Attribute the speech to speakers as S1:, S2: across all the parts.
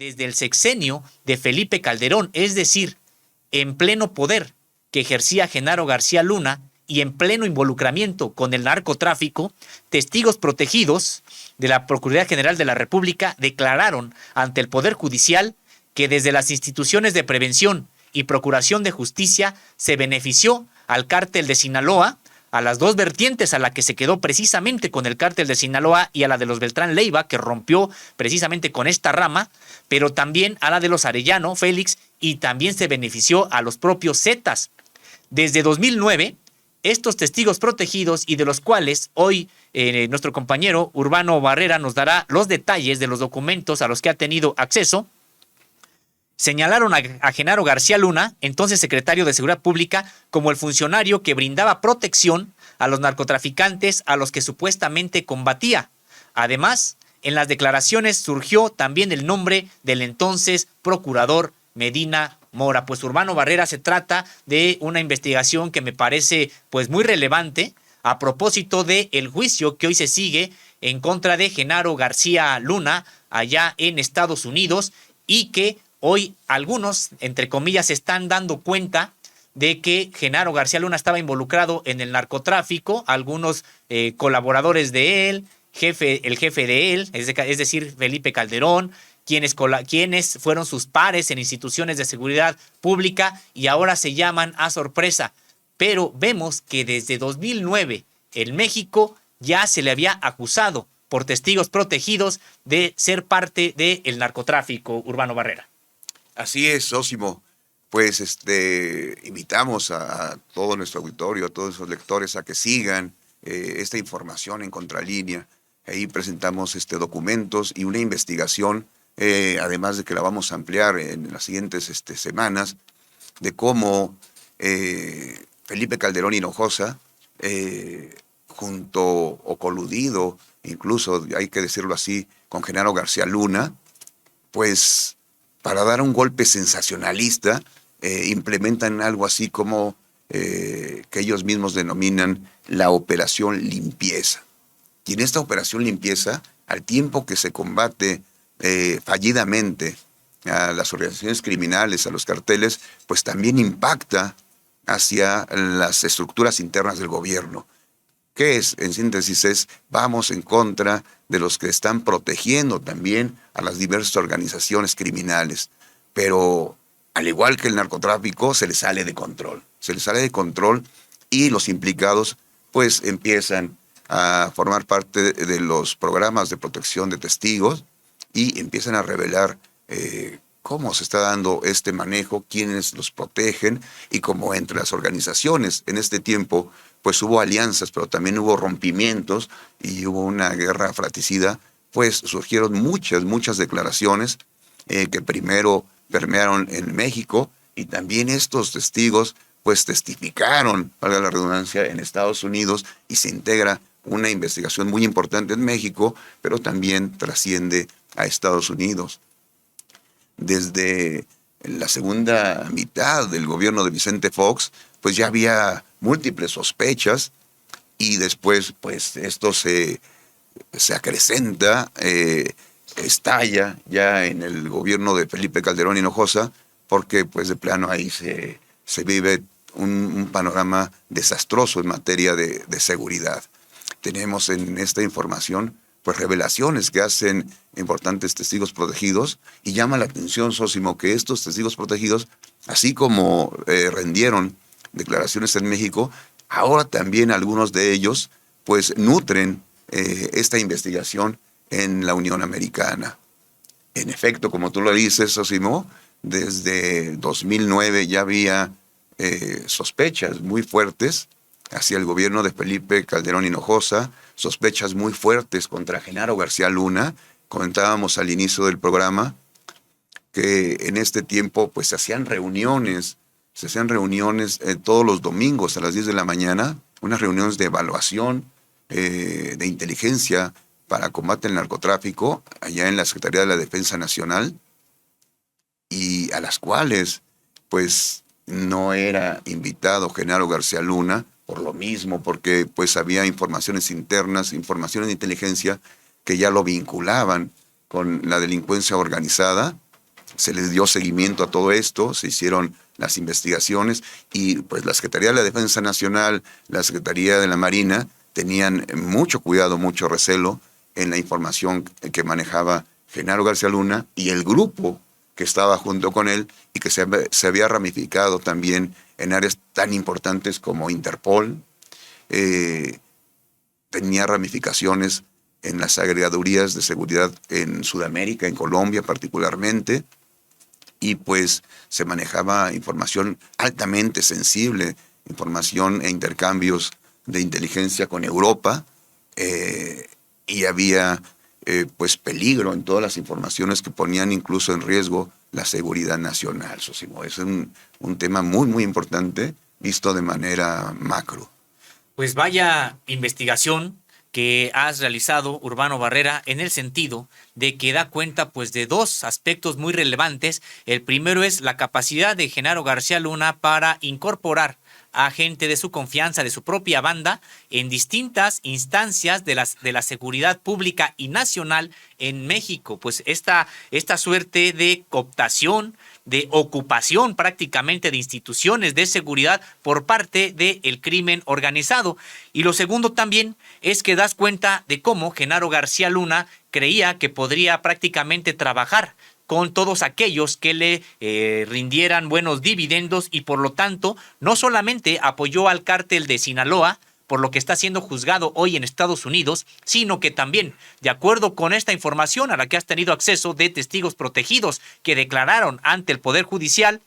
S1: desde el sexenio de Felipe Calderón, es decir, en pleno poder que ejercía Genaro García Luna y en pleno involucramiento con el narcotráfico, testigos protegidos de la Procuraduría General de la República declararon ante el Poder Judicial que desde las instituciones de prevención y procuración de justicia se benefició al cártel de Sinaloa, a las dos vertientes a la que se quedó precisamente con el cártel de Sinaloa y a la de los Beltrán Leiva, que rompió precisamente con esta rama, pero también a la de los Arellano, Félix, y también se benefició a los propios Zetas. Desde 2009, estos testigos protegidos y de los cuales hoy nuestro compañero Urbano Barrera nos dará los detalles de los documentos a los que ha tenido acceso, señalaron a Genaro García Luna, entonces secretario de Seguridad Pública, como el funcionario que brindaba protección a los narcotraficantes a los que supuestamente combatía. Además, en las declaraciones surgió también el nombre del entonces procurador Medina Mora. Pues Urbano Barrera, se trata de una investigación que me parece pues muy relevante a propósito del juicio que hoy se sigue en contra de Genaro García Luna allá en Estados Unidos y que hoy algunos, entre comillas, se están dando cuenta de que Genaro García Luna estaba involucrado en el narcotráfico, algunos colaboradores de él, el jefe de él, es decir, Felipe Calderón, quienes fueron sus pares en instituciones de seguridad pública y ahora se llaman a sorpresa. Pero vemos que desde 2009 en México ya se le había acusado por testigos protegidos de ser parte del narcotráfico, Urbano Barrera.
S2: Así es, Sósimo. Pues invitamos a todo nuestro auditorio, a todos los lectores a que sigan esta información en Contralínea. Ahí presentamos documentos y una investigación, además de que la vamos a ampliar en las siguientes semanas, de cómo Felipe Calderón Hinojosa, junto o coludido, incluso hay que decirlo así, con Genaro García Luna, pues para dar un golpe sensacionalista, implementan algo así como que ellos mismos denominan la Operación Limpieza. Y en esta Operación Limpieza, al tiempo que se combate fallidamente a las organizaciones criminales, a los carteles, pues también impacta hacia las estructuras internas del gobierno. ¿Qué es? En síntesis vamos en contra de los que están protegiendo también a las diversas organizaciones criminales. Pero al igual que el narcotráfico, se les sale de control. Se les sale de control y los implicados pues empiezan a formar parte de los programas de protección de testigos y empiezan a revelar cómo se está dando este manejo, quiénes los protegen y cómo entre las organizaciones en este tiempo pues hubo alianzas, pero también hubo rompimientos y hubo una guerra fratricida, pues surgieron muchas declaraciones que primero permearon en México y también estos testigos pues testificaron, valga la redundancia, en Estados Unidos y se integra una investigación muy importante en México, pero también trasciende a Estados Unidos. Desde la segunda mitad del gobierno de Vicente Fox, pues ya había múltiples sospechas y después pues esto se acrecenta, estalla ya en el gobierno de Felipe Calderón Hinojosa, porque pues de plano ahí se vive un panorama desastroso en materia de seguridad. Tenemos en esta información pues revelaciones que hacen importantes testigos protegidos y llama la atención, Sósimo, que estos testigos protegidos, así como rendieron declaraciones en México, ahora también algunos de ellos pues nutren esta investigación en la Unión Americana. En efecto, como tú lo dices, Sósimo, desde 2009 ya había sospechas muy fuertes hacia el gobierno de Felipe Calderón Hinojosa, sospechas muy fuertes contra Genaro García Luna. Comentábamos al inicio del programa que en este tiempo pues se hacían reuniones todos los domingos a las 10 de la mañana, unas reuniones de evaluación, de inteligencia para combate al narcotráfico, allá en la Secretaría de la Defensa Nacional, y a las cuales pues no era invitado Genaro García Luna, por lo mismo, porque pues había informaciones internas, informaciones de inteligencia que ya lo vinculaban con la delincuencia organizada se les dio seguimiento a todo esto, se hicieron las investigaciones y pues la Secretaría de la Defensa Nacional, la Secretaría de la Marina tenían mucho cuidado, mucho recelo en la información que manejaba Genaro García Luna y el grupo que estaba junto con él y que se había ramificado también en áreas tan importantes como Interpol. Tenía ramificaciones en las agregadurías de seguridad en Sudamérica, en Colombia particularmente, y pues se manejaba información altamente sensible, información e intercambios de inteligencia con Europa, y había pues peligro en todas las informaciones que ponían incluso en riesgo la seguridad nacional, Sosimo. Es un tema muy, muy importante visto de manera macro.
S1: Pues vaya investigación que has realizado, Urbano Barrera, en el sentido de que da cuenta pues de dos aspectos muy relevantes. El primero es la capacidad de Genaro García Luna para incorporar a gente de su confianza, de su propia banda, en distintas instancias de la seguridad pública y nacional en México. Pues esta suerte de cooptación, de ocupación prácticamente de instituciones de seguridad por parte del crimen organizado. Y lo segundo también es que das cuenta de cómo Genaro García Luna creía que podría prácticamente trabajar con todos aquellos que le rindieran buenos dividendos y por lo tanto no solamente apoyó al cártel de Sinaloa, por lo que está siendo juzgado hoy en Estados Unidos, sino que también, de acuerdo con esta información a la que has tenido acceso de testigos protegidos que declararon ante el Poder Judicial,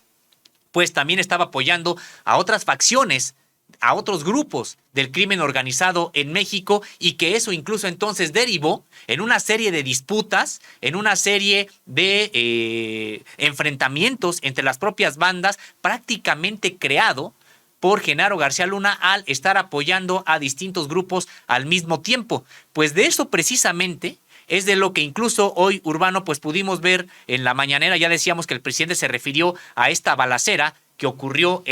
S1: pues también estaba apoyando a otras facciones, a otros grupos del crimen organizado en México y que eso incluso entonces derivó en una serie de disputas, en una serie de enfrentamientos entre las propias bandas prácticamente creado por Genaro García Luna al estar apoyando a distintos grupos al mismo tiempo. Pues de eso precisamente es de lo que incluso hoy, Urbano, pues pudimos ver en la mañanera. Ya decíamos que el presidente se refirió a esta balacera que ocurrió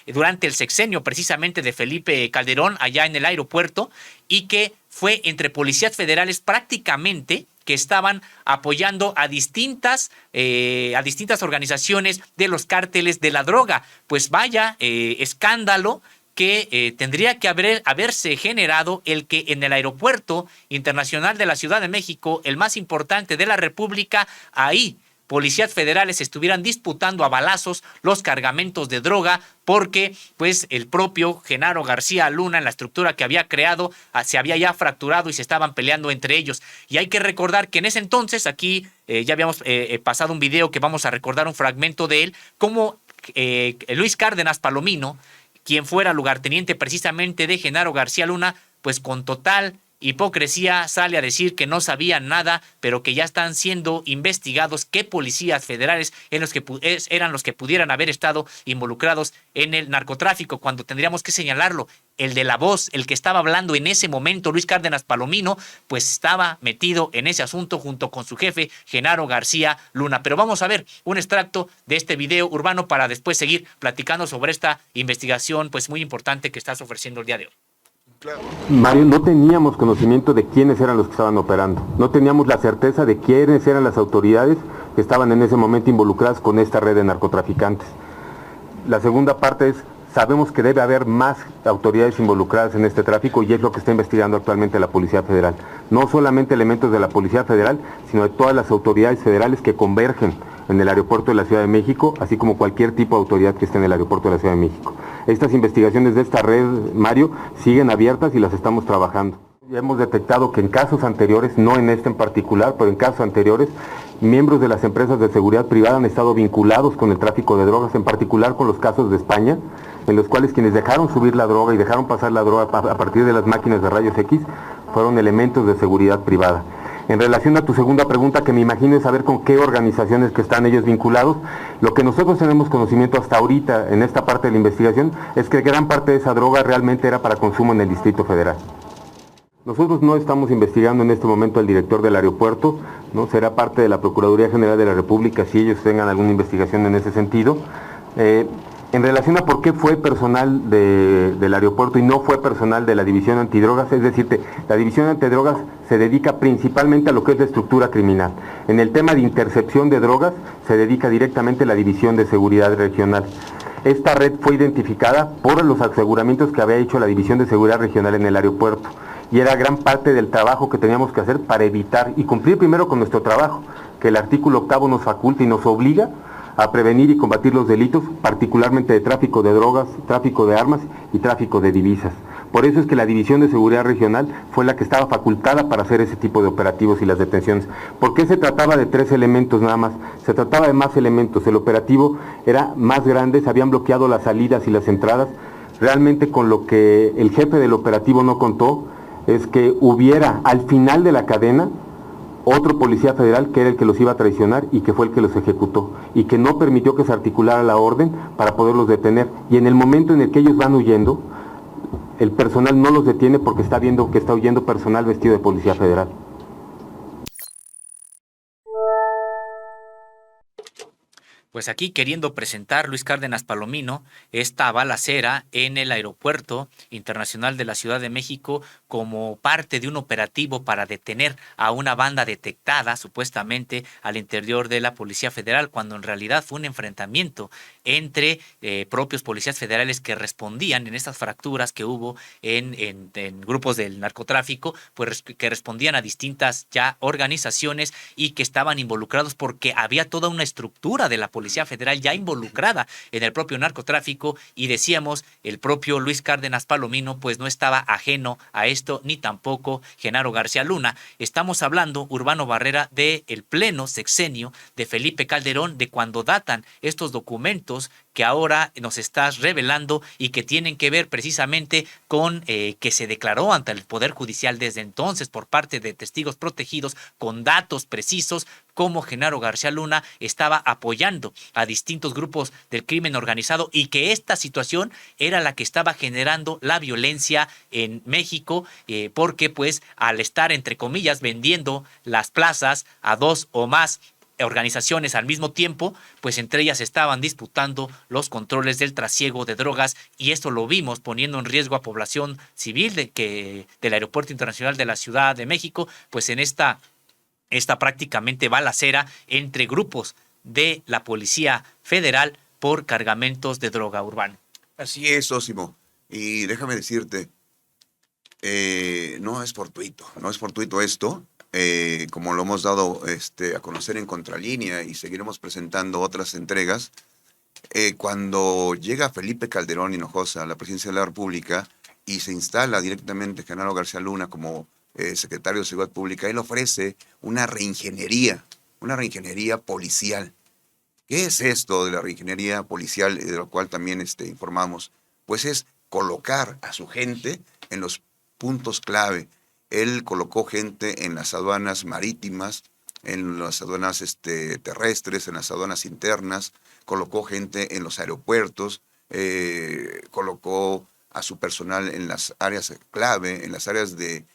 S1: durante el sexenio precisamente de Felipe Calderón allá en el aeropuerto y que fue entre policías federales prácticamente que estaban apoyando a distintas organizaciones de los cárteles de la droga. Pues vaya escándalo que tendría que haberse generado el que en el Aeropuerto Internacional de la Ciudad de México, el más importante de la República, ahí policías federales estuvieran disputando a balazos los cargamentos de droga porque pues el propio Genaro García Luna en la estructura que había creado se había ya fracturado y se estaban peleando entre ellos. Y hay que recordar que en ese entonces, aquí ya habíamos pasado un video que vamos a recordar un fragmento de él, como Luis Cárdenas Palomino, quien fuera lugarteniente precisamente de Genaro García Luna, pues con total hipocresía sale a decir que no sabían nada, pero que ya están siendo investigados qué policías federales eran los que pudieran haber estado involucrados en el narcotráfico, cuando tendríamos que señalarlo. El de la voz, el que estaba hablando en ese momento, Luis Cárdenas Palomino, pues estaba metido en ese asunto junto con su jefe, Genaro García Luna. Pero vamos a ver un extracto de este video, Urbano, para después seguir platicando sobre esta investigación pues muy importante que estás ofreciendo el día de hoy.
S3: Mario, no teníamos conocimiento de quiénes eran los que estaban operando. No teníamos la certeza de quiénes eran las autoridades que estaban en ese momento involucradas con esta red de narcotraficantes. La segunda parte es, sabemos que debe haber más autoridades involucradas en este tráfico y es lo que está investigando actualmente la Policía Federal. No solamente elementos de la Policía Federal, sino de todas las autoridades federales que convergen en el aeropuerto de la Ciudad de México, así como cualquier tipo de autoridad que esté en el aeropuerto de la Ciudad de México. Estas investigaciones de esta red, Mario, siguen abiertas y las estamos trabajando. Ya hemos detectado que en casos anteriores, no en este en particular, pero en casos anteriores, miembros de las empresas de seguridad privada han estado vinculados con el tráfico de drogas, en particular con los casos de España, en los cuales quienes dejaron subir la droga y dejaron pasar la droga a partir de las máquinas de rayos X fueron elementos de seguridad privada. En relación a tu segunda pregunta, que me imagino es saber con qué organizaciones que están ellos vinculados, lo que nosotros tenemos conocimiento hasta ahorita en esta parte de la investigación es que gran parte de esa droga realmente era para consumo en el Distrito Federal. Nosotros no estamos investigando en este momento al director del aeropuerto, ¿no? Será parte de la Procuraduría General de la República si ellos tengan alguna investigación en ese sentido. En relación a por qué fue personal del aeropuerto y no fue personal de la División Antidrogas, es decir, la División Antidrogas se dedica principalmente a lo que es la estructura criminal. En el tema de intercepción de drogas se dedica directamente la División de Seguridad Regional. Esta red fue identificada por los aseguramientos que había hecho la División de Seguridad Regional en el aeropuerto y era gran parte del trabajo que teníamos que hacer para evitar y cumplir primero con nuestro trabajo, que el artículo 8 nos faculta y nos obliga a prevenir y combatir los delitos, particularmente de tráfico de drogas, tráfico de armas y tráfico de divisas. Por eso es que la División de Seguridad Regional fue la que estaba facultada para hacer ese tipo de operativos y las detenciones. ¿Por qué se trataba de 3 elementos nada más? Se trataba de más elementos. El operativo era más grande, se habían bloqueado las salidas y las entradas. Realmente con lo que el jefe del operativo no contó es que hubiera al final de la cadena otro policía federal que era el que los iba a traicionar y que fue el que los ejecutó y que no permitió que se articulara la orden para poderlos detener. Y en el momento en el que ellos van huyendo, el personal no los detiene porque está viendo que está huyendo personal vestido de policía federal.
S1: Pues aquí queriendo presentar Luis Cárdenas Palomino esta balacera en el Aeropuerto Internacional de la Ciudad de México como parte de un operativo para detener a una banda detectada supuestamente al interior de la Policía Federal, cuando en realidad fue un enfrentamiento entre propios policías federales que respondían en estas fracturas que hubo en grupos del narcotráfico, pues que respondían a distintas ya organizaciones y que estaban involucrados porque había toda una estructura de la Policía Federal ya involucrada en el propio narcotráfico, y decíamos, el propio Luis Cárdenas Palomino pues no estaba ajeno a esto, ni tampoco Genaro García Luna. Estamos hablando, Urbano Barrera, de el pleno sexenio de Felipe Calderón, de cuando datan estos documentos que ahora nos estás revelando y que tienen que ver precisamente con que se declaró ante el Poder Judicial desde entonces por parte de testigos protegidos con datos precisos cómo Genaro García Luna estaba apoyando a distintos grupos del crimen organizado y que esta situación era la que estaba generando la violencia en México, porque pues al estar entre comillas vendiendo las plazas a 2 o más organizaciones al mismo tiempo, pues entre ellas estaban disputando los controles del trasiego de drogas, y esto lo vimos poniendo en riesgo a población civil del Aeropuerto Internacional de la Ciudad de México, pues en esta prácticamente balacera entre grupos de la Policía Federal por cargamentos de droga, Urbano.
S2: Así es, Osimo. Y déjame decirte, no es fortuito esto. Como lo hemos dado a conocer en Contralínea y seguiremos presentando otras entregas, cuando llega Felipe Calderón Hinojosa a la presidencia de la República y se instala directamente Genaro García Luna como secretario de Seguridad Pública, él ofrece una reingeniería policial. ¿Qué es esto de la reingeniería policial, de lo cual también informamos? Pues es colocar a su gente en los puntos clave. Él colocó gente en las aduanas marítimas, en las aduanas terrestres, en las aduanas internas, colocó gente en los aeropuertos, colocó a su personal en las áreas clave, en las áreas de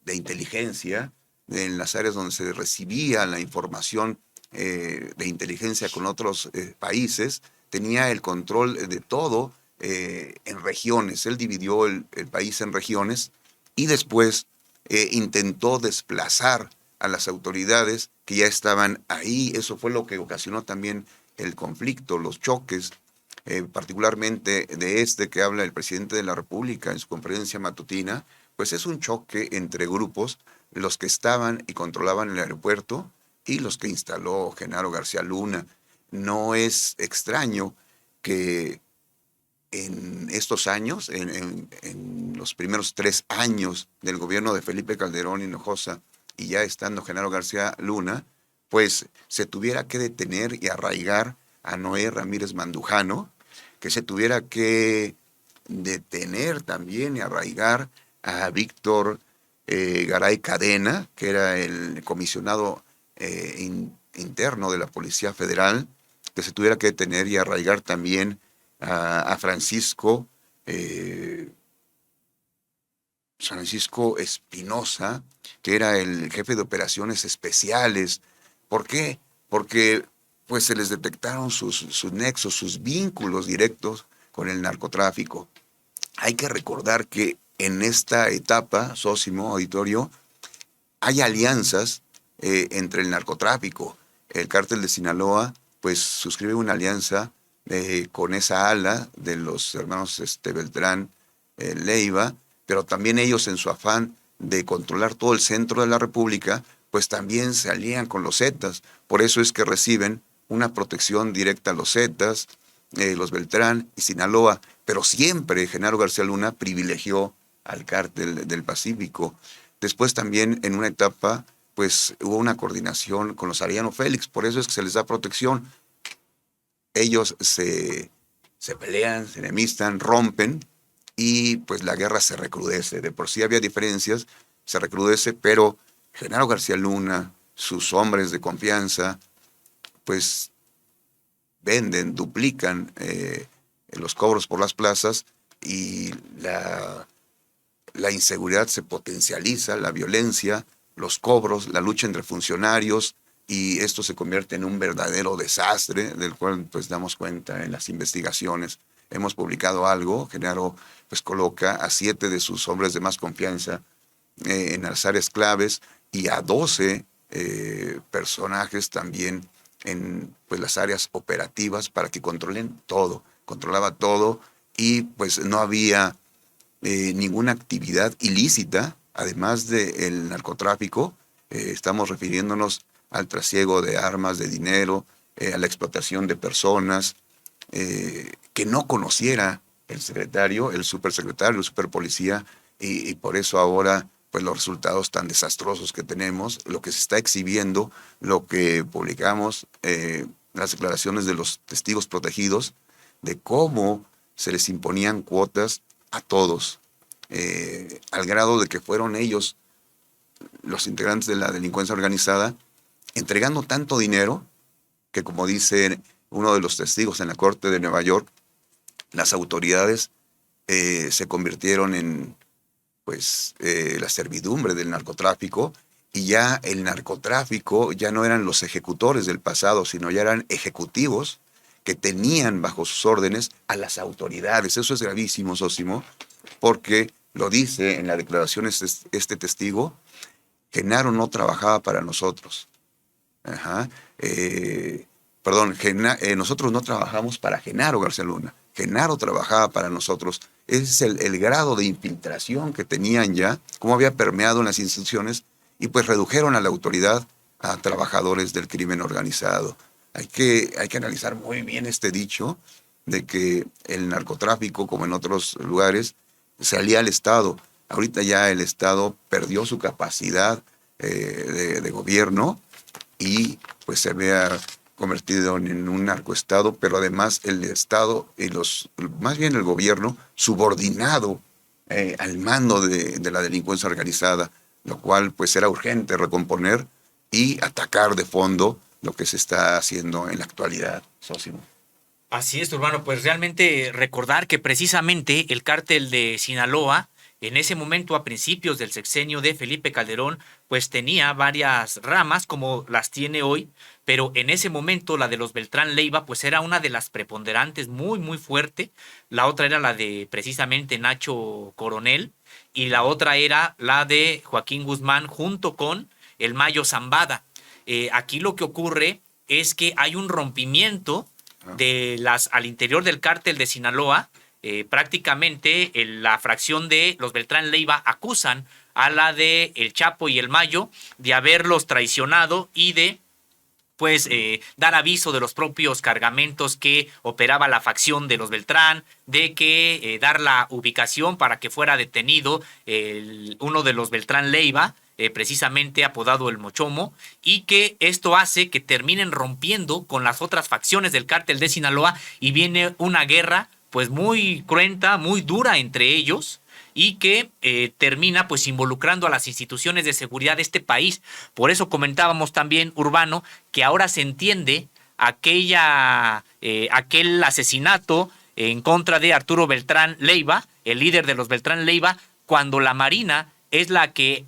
S2: inteligencia, en las áreas donde se recibía la información de inteligencia con otros países, tenía el control de todo en regiones. Él dividió el país en regiones y después intentó desplazar a las autoridades que ya estaban ahí. Eso fue lo que ocasionó también el conflicto, los choques, particularmente de que habla el presidente de la República en su conferencia matutina. Pues es un choque entre grupos, los que estaban y controlaban el aeropuerto y los que instaló Genaro García Luna. No es extraño que en estos años, en los primeros 3 años del gobierno de Felipe Calderón Hinojosa y ya estando Genaro García Luna, pues se tuviera que detener y arraigar a Noé Ramírez Mandujano, que se tuviera que detener también y arraigar a Víctor Garay Cadena, que era el comisionado interno de la Policía Federal, que se tuviera que detener y arraigar también a Francisco Espinosa, que era el jefe de operaciones especiales. ¿Por qué? Porque pues se les detectaron sus nexos, sus vínculos directos con el narcotráfico. Hay que recordar que en esta etapa, Sósimo, auditorio, hay alianzas entre el narcotráfico. El cártel de Sinaloa pues suscribe una alianza con esa ala de los hermanos Beltrán Leiva, pero también ellos, en su afán de controlar todo el centro de la República, pues también se alían con los Zetas. Por eso es que reciben una protección directa a los Zetas, los Beltrán y Sinaloa, pero siempre Genaro García Luna privilegió al cártel del Pacífico. Después también, en una etapa, pues hubo una coordinación con los Arellano Félix, por eso es que se les da protección. Ellos se pelean, se enemistan, rompen, y pues la guerra se recrudece. De por sí había diferencias, se recrudece, pero Genaro García Luna, sus hombres de confianza, pues venden, duplican los cobros por las plazas, y la inseguridad se potencializa, la violencia, los cobros, la lucha entre funcionarios, y esto se convierte en un verdadero desastre, del cual pues damos cuenta en las investigaciones. Hemos publicado algo. Genaro pues coloca a 7 de sus hombres de más confianza en las áreas claves, y a 12 personajes también en pues las áreas operativas, para que controlen todo. Controlaba todo, y pues no había ninguna actividad ilícita, además del narcotráfico. Estamos refiriéndonos al trasiego de armas, de dinero, a la explotación de personas, que no conociera el secretario, el supersecretario, el superpolicía, y por eso ahora pues los resultados tan desastrosos que tenemos, lo que se está exhibiendo, lo que publicamos, las declaraciones de los testigos protegidos, de cómo se les imponían cuotas a todos, al grado de que fueron ellos, los integrantes de la delincuencia organizada, entregando tanto dinero que, como dice uno de los testigos en la corte de Nueva York, las autoridades se convirtieron en pues la servidumbre del narcotráfico, y ya el narcotráfico ya no eran los ejecutores del pasado, sino ya eran ejecutivos que tenían bajo sus órdenes a las autoridades. Eso es gravísimo, Sósimo, porque lo dice en la declaración este testigo: Genaro no trabajaba para nosotros. Nosotros no trabajamos para Genaro García Luna. Genaro trabajaba para nosotros. Ese es el grado de infiltración que tenían ya, cómo había permeado en las instituciones, y pues redujeron a la autoridad a trabajadores del crimen organizado. Hay que analizar muy bien este dicho de que el narcotráfico, como en otros lugares, se alía al Estado. Ahorita ya el Estado perdió su capacidad de gobierno, y pues se había convertido en un narcoestado, pero además el Estado y más bien el gobierno subordinado al mando de la delincuencia organizada, lo cual pues era urgente recomponer y atacar de fondo lo que se está haciendo en la actualidad, Sósimo.
S1: Así es, Urbano, pues realmente recordar que precisamente el cártel de Sinaloa, en ese momento, a principios del sexenio de Felipe Calderón, pues tenía varias ramas como las tiene hoy, pero en ese momento la de los Beltrán Leiva pues era una de las preponderantes, muy muy fuerte. La otra era la de precisamente Nacho Coronel, y la otra era la de Joaquín Guzmán junto con el Mayo Zambada. Aquí lo que ocurre es que hay un rompimiento al interior del cártel de Sinaloa. Prácticamente la fracción de los Beltrán Leiva acusan a la de El Chapo y el Mayo de haberlos traicionado y de pues dar aviso de los propios cargamentos que operaba la facción de los Beltrán, de que dar la ubicación para que fuera detenido uno de los Beltrán Leiva, precisamente apodado el Mochomo, y que esto hace que terminen rompiendo con las otras facciones del cártel de Sinaloa, y viene una guerra pues muy cruenta, muy dura entre ellos, y que termina pues involucrando a las instituciones de seguridad de este país. Por eso comentábamos también, Urbano, que ahora se entiende aquel asesinato en contra de Arturo Beltrán Leiva, el líder de los Beltrán Leiva, cuando la Marina es la que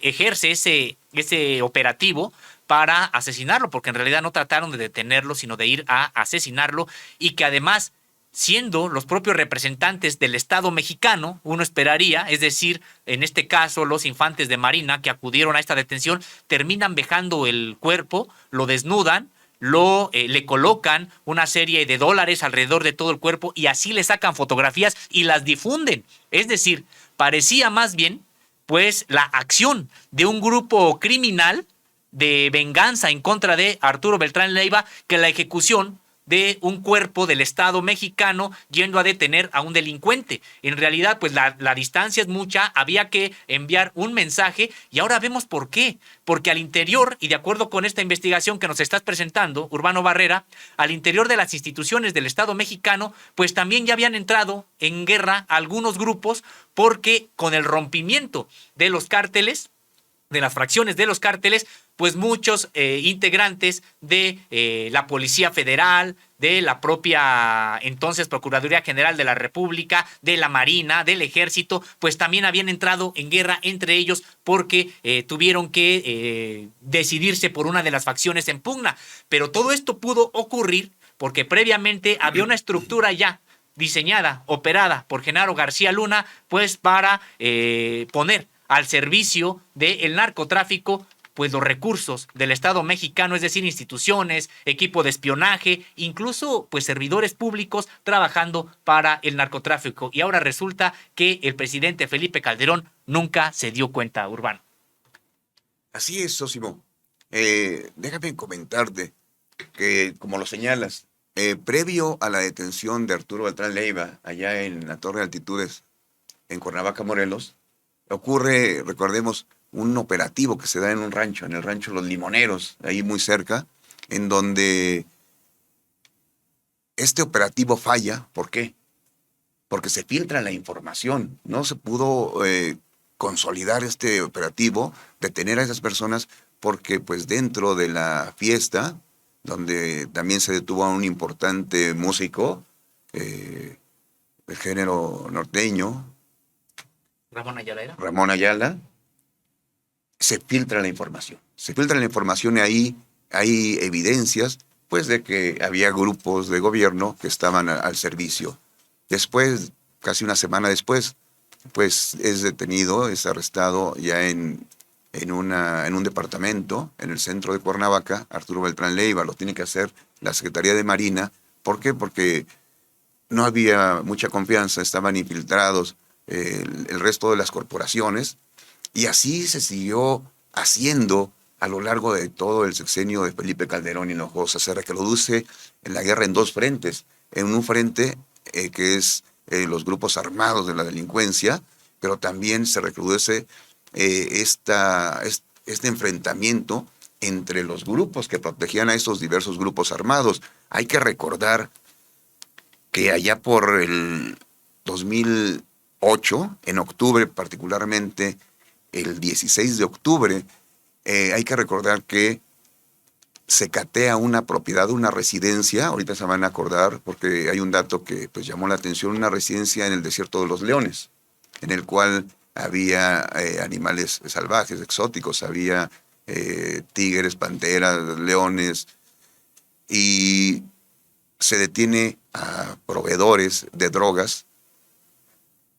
S1: ejerce ese operativo para asesinarlo, porque en realidad no trataron de detenerlo, sino de ir a asesinarlo, y que además, siendo los propios representantes del Estado mexicano, uno esperaría, es decir, en este caso los infantes de Marina que acudieron a esta detención, terminan vejando el cuerpo, lo desnudan, le colocan una serie de dólares alrededor de todo el cuerpo y así le sacan fotografías y las difunden. Es decir, parecía más bien pues la acción de un grupo criminal de venganza en contra de Arturo Beltrán Leiva que la ejecución de un cuerpo del Estado mexicano yendo a detener a un delincuente. En realidad, pues la distancia es mucha, había que enviar un mensaje y ahora vemos por qué. Porque al interior, y de acuerdo con esta investigación que nos estás presentando, Urbano Barrera, al interior de las instituciones del Estado mexicano, pues también ya habían entrado en guerra algunos grupos porque con el rompimiento de los cárteles, de las fracciones de los cárteles, pues muchos integrantes de la Policía Federal, de la propia entonces Procuraduría General de la República, de la Marina, del Ejército, pues también habían entrado en guerra entre ellos porque tuvieron que decidirse por una de las facciones en pugna. Pero todo esto pudo ocurrir porque previamente había una estructura ya diseñada, operada por Genaro García Luna, pues para poner al servicio del narcotráfico pues los recursos del Estado mexicano, es decir, instituciones, equipo de espionaje, incluso pues servidores públicos trabajando para el narcotráfico. Y ahora resulta que el presidente Felipe Calderón nunca se dio cuenta, Urbano.
S2: Así es, Sosimo. Déjame comentarte que, como lo señalas, previo a la detención de Arturo Beltrán Leiva, allá en la Torre de Altitudes, en Cuernavaca, Morelos, ocurre, recordemos, un operativo que se da en un rancho, en el rancho Los Limoneros, ahí muy cerca, en donde este operativo falla. ¿Por qué? Porque se filtra la información. No se pudo consolidar este operativo, detener a esas personas, porque pues dentro de la fiesta, donde también se detuvo a un importante músico del género norteño, Ramón Ayala, se filtra la información. Se filtra la información y ahí hay evidencias pues de que había grupos de gobierno que estaban al servicio. Después, casi una semana después, pues es detenido, es arrestado ya en un departamento en el centro de Cuernavaca, Arturo Beltrán Leiva. Lo tiene que hacer la Secretaría de Marina. ¿Por qué? Porque no había mucha confianza, estaban infiltrados el resto de las corporaciones, y así se siguió haciendo a lo largo de todo el sexenio de Felipe Calderón Hinojosa. Se reproduce en la guerra en dos frentes. En un frente que es los grupos armados de la delincuencia, pero también se reproduce este enfrentamiento entre los grupos que protegían a estos diversos grupos armados. Hay que recordar que allá por el 2008, en octubre particularmente, el 16 de octubre, hay que recordar que se catea una propiedad, una residencia, ahorita se van a acordar porque hay un dato que pues llamó la atención, una residencia en el Desierto de los Leones, en el cual había animales salvajes, exóticos, había tigres, panteras, leones, y se detiene a proveedores de drogas.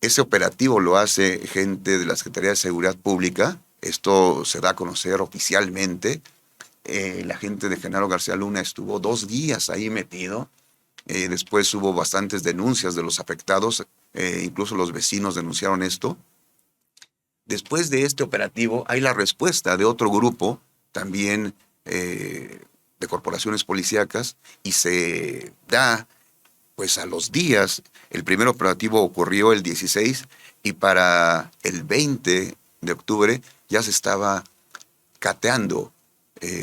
S2: Ese operativo lo hace gente de la Secretaría de Seguridad Pública. Esto se da a conocer oficialmente. La gente de Genaro García Luna estuvo 2 días ahí metido. Después hubo bastantes denuncias de los afectados. Incluso los vecinos denunciaron esto. Después de este operativo hay la respuesta de otro grupo, también de corporaciones policíacas, y se da pues a los días. El primer operativo ocurrió el 16 y para el 20 de octubre ya se estaba cateando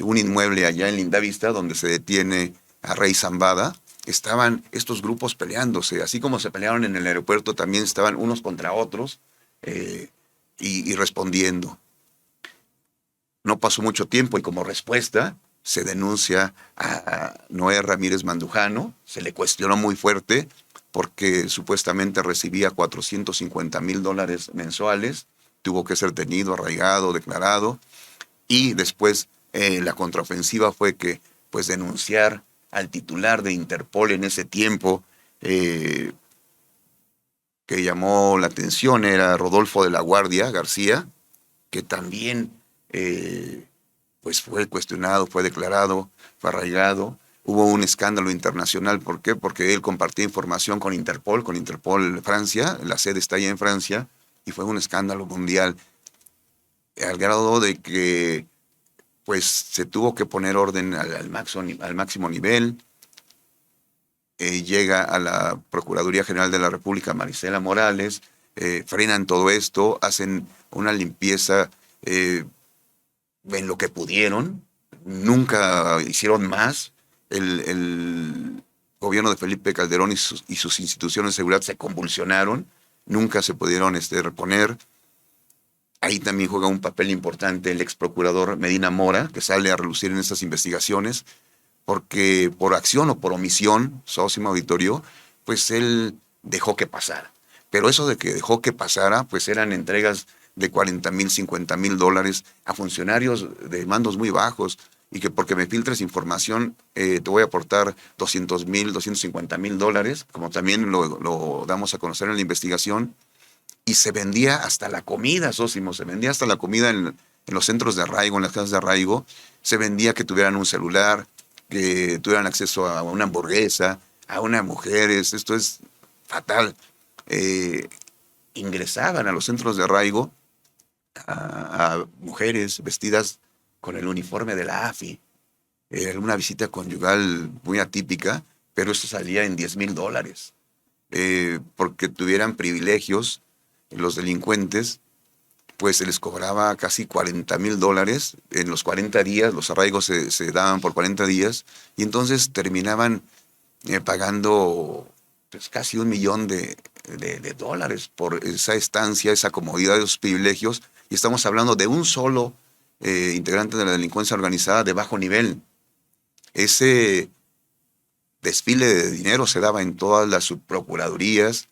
S2: un inmueble allá en Lindavista donde se detiene a Rey Zambada. Estaban estos grupos peleándose, así como se pelearon en el aeropuerto, también estaban unos contra otros y respondiendo. No pasó mucho tiempo y como respuesta se denuncia a Noé Ramírez Mandujano. Se le cuestionó muy fuerte porque supuestamente recibía $450,000 mensuales. Tuvo que ser tenido, arraigado, declarado, y después La contraofensiva fue que, pues, denunciar al titular de Interpol en ese tiempo, que llamó la atención, era Rodolfo de la Guardia García, que también pues fue cuestionado, fue declarado, fue arraigado. Hubo un escándalo internacional. ¿Por qué? Porque él compartía información con Interpol Francia, la sede está allá en Francia, y fue un escándalo mundial, al grado de que pues se tuvo que poner orden al máximo nivel. Llega a la Procuraduría General de la República Marisela Morales, frenan todo esto, hacen una limpieza en lo que pudieron, nunca hicieron más. El gobierno de Felipe Calderón y sus instituciones de seguridad se convulsionaron, nunca se pudieron reponer. Ahí también juega un papel importante el ex procurador Medina Mora, que sale a relucir en estas investigaciones, porque por acción o por omisión, Sósimo Auditorio, pues él dejó que pasara. Pero eso de que dejó que pasara, pues eran entregas de $40,000, $50,000 a funcionarios de mandos muy bajos, y que porque me filtres información te voy a aportar $200,000, $250,000, como también lo damos a conocer en la investigación. Y se vendía hasta la comida, Sósimo, se vendía hasta la comida en los centros de arraigo, en las casas de arraigo. Se vendía que tuvieran un celular, que tuvieran acceso a una hamburguesa, a unas mujeres. Esto es fatal. Ingresaban a los centros de arraigo a mujeres vestidas con el uniforme de la AFI. Era una visita conyugal muy atípica, pero esto salía en $10,000. Porque tuvieran privilegios, los delincuentes, pues se les cobraba casi $40,000 en los 40 días, los arraigos se daban por 40 días, y entonces terminaban pagando pues, casi $1,000,000 por esa estancia, esa comodidad, esos privilegios, y estamos hablando de un solo integrante de la delincuencia organizada de bajo nivel. Ese desfile de dinero se daba en todas las subprocuradurías,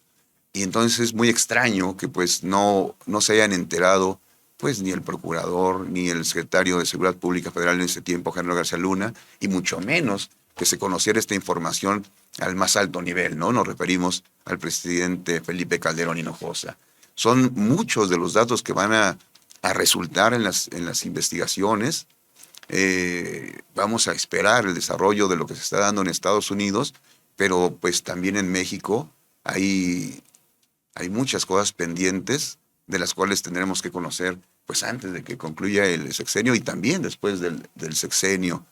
S2: y entonces es muy extraño que pues no se hayan enterado pues ni el procurador ni el secretario de Seguridad Pública Federal en ese tiempo, Genaro García Luna, y mucho menos que se conociera esta información al más alto nivel, ¿no? Nos referimos al presidente Felipe Calderón Hinojosa. Son muchos de los datos que van a resultar en las investigaciones. Vamos a esperar el desarrollo de lo que se está dando en Estados Unidos, pero pues también en México hay muchas cosas pendientes de las cuales tendremos que conocer pues antes de que concluya el sexenio y también después del sexenio,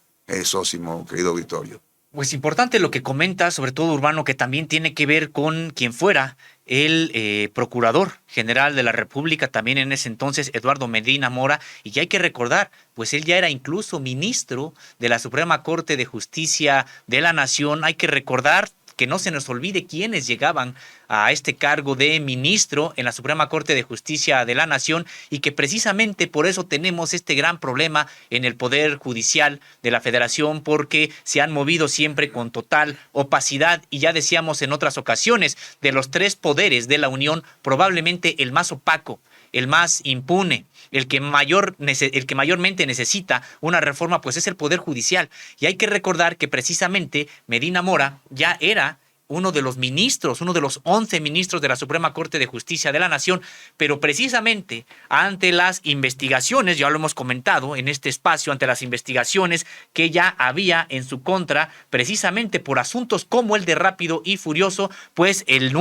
S2: Sósimo, querido auditorio.
S1: Pues importante lo que comenta, sobre todo Urbano, que también tiene que ver con quien fuera el Procurador General de la República, también en ese entonces, Eduardo Medina Mora, y que hay que recordar, pues él ya era incluso ministro de la Suprema Corte de Justicia de la Nación. Hay que recordar que no se nos olvide quiénes llegaban a este cargo de ministro en la Suprema Corte de Justicia de la Nación, y que precisamente por eso tenemos este gran problema en el Poder Judicial de la Federación, porque se han movido siempre con total opacidad, y ya decíamos en otras ocasiones, de los tres poderes de la Unión, probablemente el más opaco, el más impune, el que mayormente necesita una reforma, pues es el Poder Judicial. Y hay que recordar que precisamente Medina Mora ya era uno de los ministros, uno de los 11 ministros de la Suprema Corte de Justicia de la Nación, pero precisamente ante las investigaciones, ya lo hemos comentado en este espacio, ante las investigaciones que ya había en su contra, precisamente por asuntos como el de Rápido y Furioso, pues el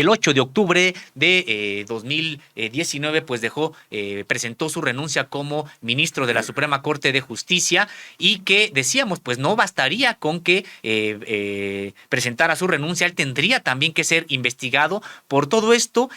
S1: 8 de octubre de 2019, pues presentó su renuncia como ministro de la Suprema Corte de Justicia, y que decíamos, pues no bastaría con que presentara su renuncia, él tendría también que ser investigado por todo esto.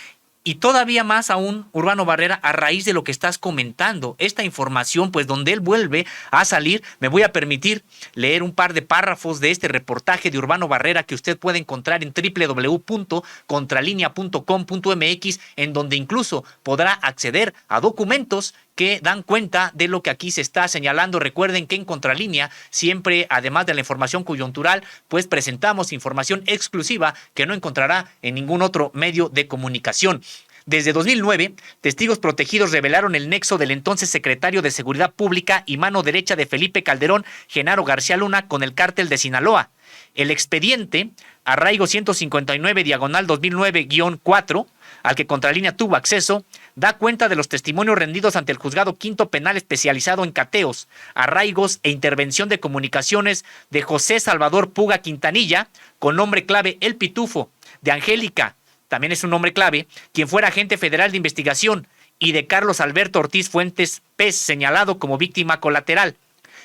S1: Y todavía más aún, Urbano Barrera, a raíz de lo que estás comentando, esta información, pues donde él vuelve a salir, me voy a permitir leer un par de párrafos de este reportaje de Urbano Barrera que usted puede encontrar en www.contralinea.com.mx, en donde incluso podrá acceder a documentos que dan cuenta de lo que aquí se está señalando. Recuerden que en Contralínea siempre, además de la información coyuntural, pues presentamos información exclusiva que no encontrará en ningún otro medio de comunicación. Desde 2009, testigos protegidos revelaron el nexo del entonces secretario de Seguridad Pública y mano derecha de Felipe Calderón, Genaro García Luna, con el cártel de Sinaloa. El expediente, arraigo 159 diagonal 2009-4, al que Contralínea tuvo acceso, da cuenta de los testimonios rendidos ante el Juzgado Quinto Penal especializado en cateos, arraigos e intervención de comunicaciones de José Salvador Puga Quintanilla, con nombre clave El Pitufo, de Angélica, también es un nombre clave, quien fuera agente federal de investigación, y de Carlos Alberto Ortiz Fuentes Pez, señalado como víctima colateral,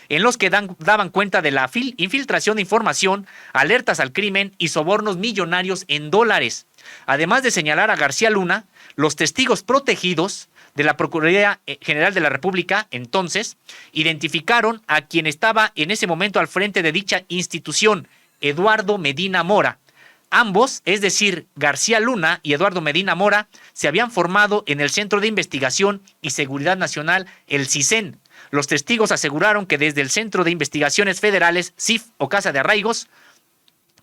S1: en los que daban cuenta de la infiltración de información, alertas al crimen y sobornos millonarios en dólares. Además de señalar a García Luna, los testigos protegidos de la Procuraduría General de la República, entonces, identificaron a quien estaba en ese momento al frente de dicha institución, Eduardo Medina Mora. Ambos, es decir, García Luna y Eduardo Medina Mora, se habían formado en el Centro de Investigación y Seguridad Nacional, el CISEN. Los testigos aseguraron que desde el Centro de Investigaciones Federales, CIF o Casa de Arraigos,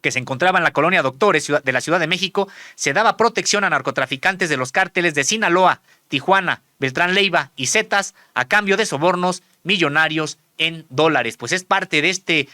S1: que se encontraba en la colonia Doctores de la Ciudad de México, se daba protección a narcotraficantes de los cárteles de Sinaloa, Tijuana, Beltrán Leiva y Zetas a cambio de sobornos millonarios en dólares. Pues es parte de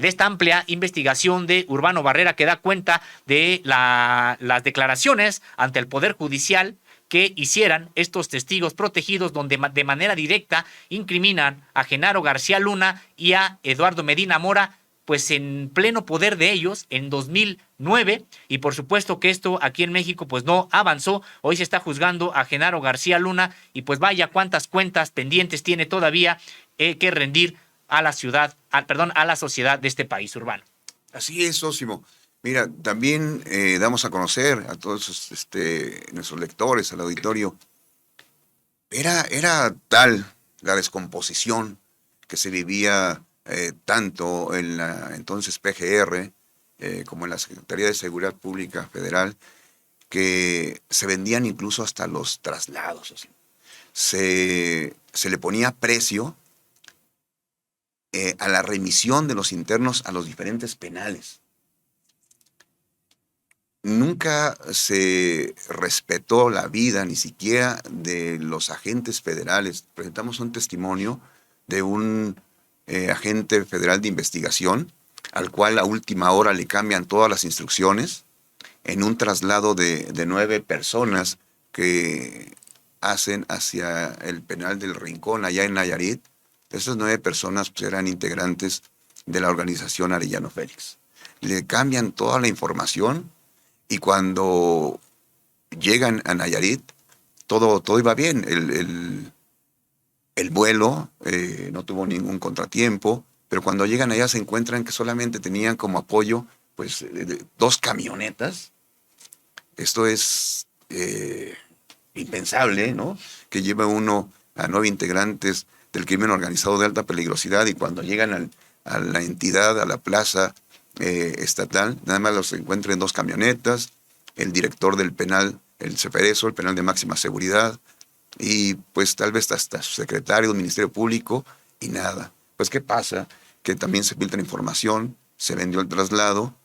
S1: esta amplia investigación de Urbano Barrera, que da cuenta de las declaraciones ante el Poder Judicial que hicieran estos testigos protegidos, donde de manera directa incriminan a Genaro García Luna y a Eduardo Medina Mora, pues en pleno poder de ellos en 2009, y por supuesto que esto aquí en México pues no avanzó. Hoy se está juzgando a Genaro García Luna y pues vaya cuántas cuentas pendientes tiene todavía que rendir a la sociedad de este país, Urbano.
S2: Así es, Sósimo. Mira, también damos a conocer a todos nuestros lectores, al auditorio, era tal la descomposición que se vivía tanto en la entonces PGR como en la Secretaría de Seguridad Pública Federal, que se vendían incluso hasta los traslados. Así. Se le ponía precio a la remisión de los internos a los diferentes penales. Nunca se respetó la vida, ni siquiera de los agentes federales. Presentamos un testimonio de un agente federal de investigación, al cual a última hora le cambian todas las instrucciones, en un traslado de 9 personas que hacen hacia el penal del Rincón, allá en Nayarit. Esas 9 personas pues, eran integrantes de la organización Arellano Félix. Le cambian toda la información, y cuando llegan a Nayarit, todo iba bien. El vuelo no tuvo ningún contratiempo, pero cuando llegan allá se encuentran que solamente tenían como apoyo pues 2 camionetas. Esto es impensable, ¿no? Que lleva uno a 9 integrantes del crimen organizado de alta peligrosidad, y cuando llegan a la entidad, a la plaza estatal, nada más los encuentran en 2 camionetas, el director del penal, el Ceferezo, el penal de máxima seguridad, y pues tal vez hasta su secretario del Ministerio Público, y nada. Pues ¿qué pasa? Que también se filtra información, se vendió el traslado,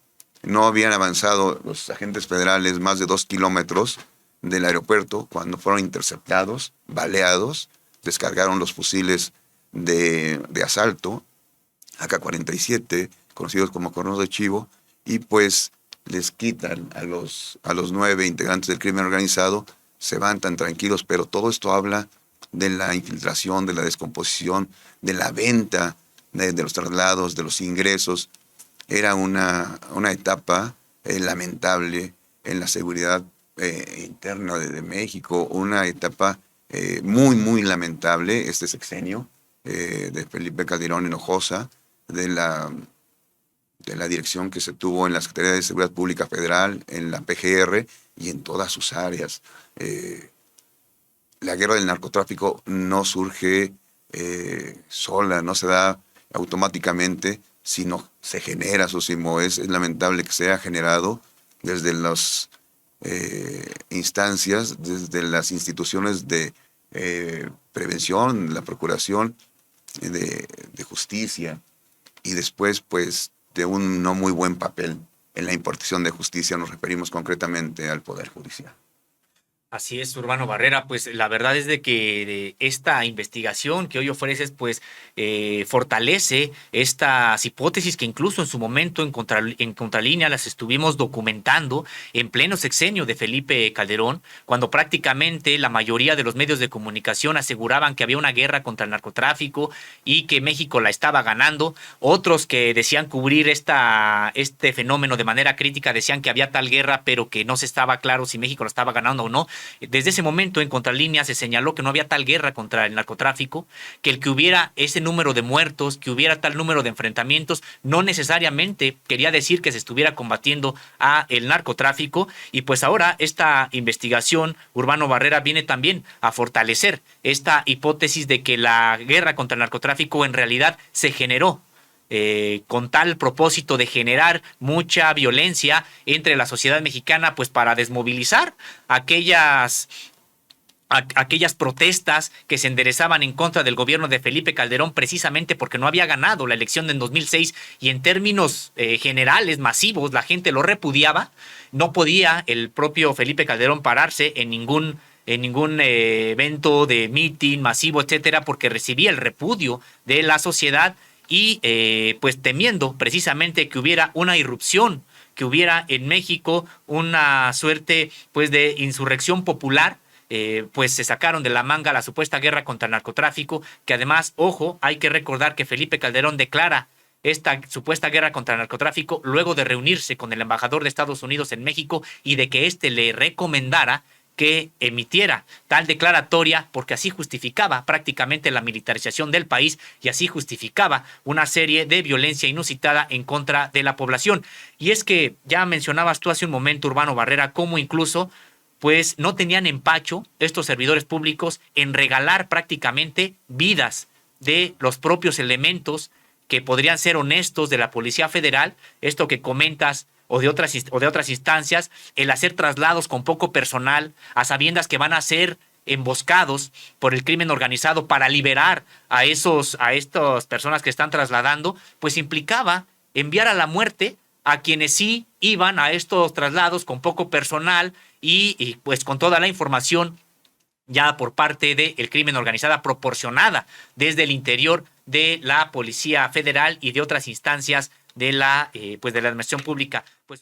S2: no habían avanzado los agentes federales más de 2 kilómetros del aeropuerto cuando fueron interceptados, baleados, descargaron los fusiles de asalto, AK-47, conocidos como cornos de chivo, y pues les quitan a los 9 integrantes del crimen organizado, se van tan tranquilos, pero todo esto habla de la infiltración, de la descomposición, de la venta, de los traslados, de los ingresos. Era una etapa lamentable en la seguridad interna de México, una etapa muy, muy lamentable, este sexenio de Felipe Calderón Hinojosa, de la dirección que se tuvo en la Secretaría de Seguridad Pública Federal, en la PGR y en todas sus áreas. La guerra del narcotráfico no surge sola, no se da automáticamente, sino se genera, Sosimo. Es lamentable que se haya generado desde las instancias, desde las instituciones de prevención, la procuración de justicia, y después pues de un no muy buen papel en la impartición de justicia. Nos referimos concretamente al Poder Judicial.
S1: Así es, Urbano Barrera, pues la verdad es de que esta investigación que hoy ofreces, pues fortalece estas hipótesis que incluso en su momento en Contralínea las estuvimos documentando en pleno sexenio de Felipe Calderón, cuando prácticamente la mayoría de los medios de comunicación aseguraban que había una guerra contra el narcotráfico y que México la estaba ganando. Otros que decían cubrir este fenómeno de manera crítica decían que había tal guerra, pero que no se estaba claro si México la estaba ganando o no. Desde ese momento, en Contralínea se señaló que no había tal guerra contra el narcotráfico, que el que hubiera ese número de muertos, que hubiera tal número de enfrentamientos, no necesariamente quería decir que se estuviera combatiendo a el narcotráfico. Y pues ahora esta investigación, Urbano Barrera, viene también a fortalecer esta hipótesis de que la guerra contra el narcotráfico en realidad se generó con tal propósito de generar mucha violencia entre la sociedad mexicana, pues para desmovilizar aquellas protestas que se enderezaban en contra del gobierno de Felipe Calderón, precisamente porque no había ganado la elección de 2006 y en términos generales, masivos, la gente lo repudiaba. No podía el propio Felipe Calderón pararse en ningún evento de mitin masivo, etcétera, porque recibía el repudio de la sociedad y pues temiendo precisamente que hubiera una irrupción, que hubiera en México una suerte pues de insurrección popular. Pues se sacaron de la manga la supuesta guerra contra el narcotráfico, que además, ojo, hay que recordar que Felipe Calderón declara esta supuesta guerra contra el narcotráfico luego de reunirse con el embajador de Estados Unidos en México y de que éste le recomendara que emitiera tal declaratoria, porque así justificaba prácticamente la militarización del país y así justificaba una serie de violencia inusitada en contra de la población. Y es que ya mencionabas tú hace un momento, Urbano Barrera, cómo incluso pues no tenían empacho estos servidores públicos en regalar prácticamente vidas de los propios elementos que podrían ser honestos de la Policía Federal, esto que comentas, o de otras instancias, el hacer traslados con poco personal, a sabiendas que van a ser emboscados por el crimen organizado para liberar a estas personas que están trasladando, pues implicaba enviar a la muerte a quienes sí iban a estos traslados con poco personal y pues con toda la información ya por parte del crimen organizada proporcionada desde el interior de la Policía Federal y de otras instancias de la administración pública. Pues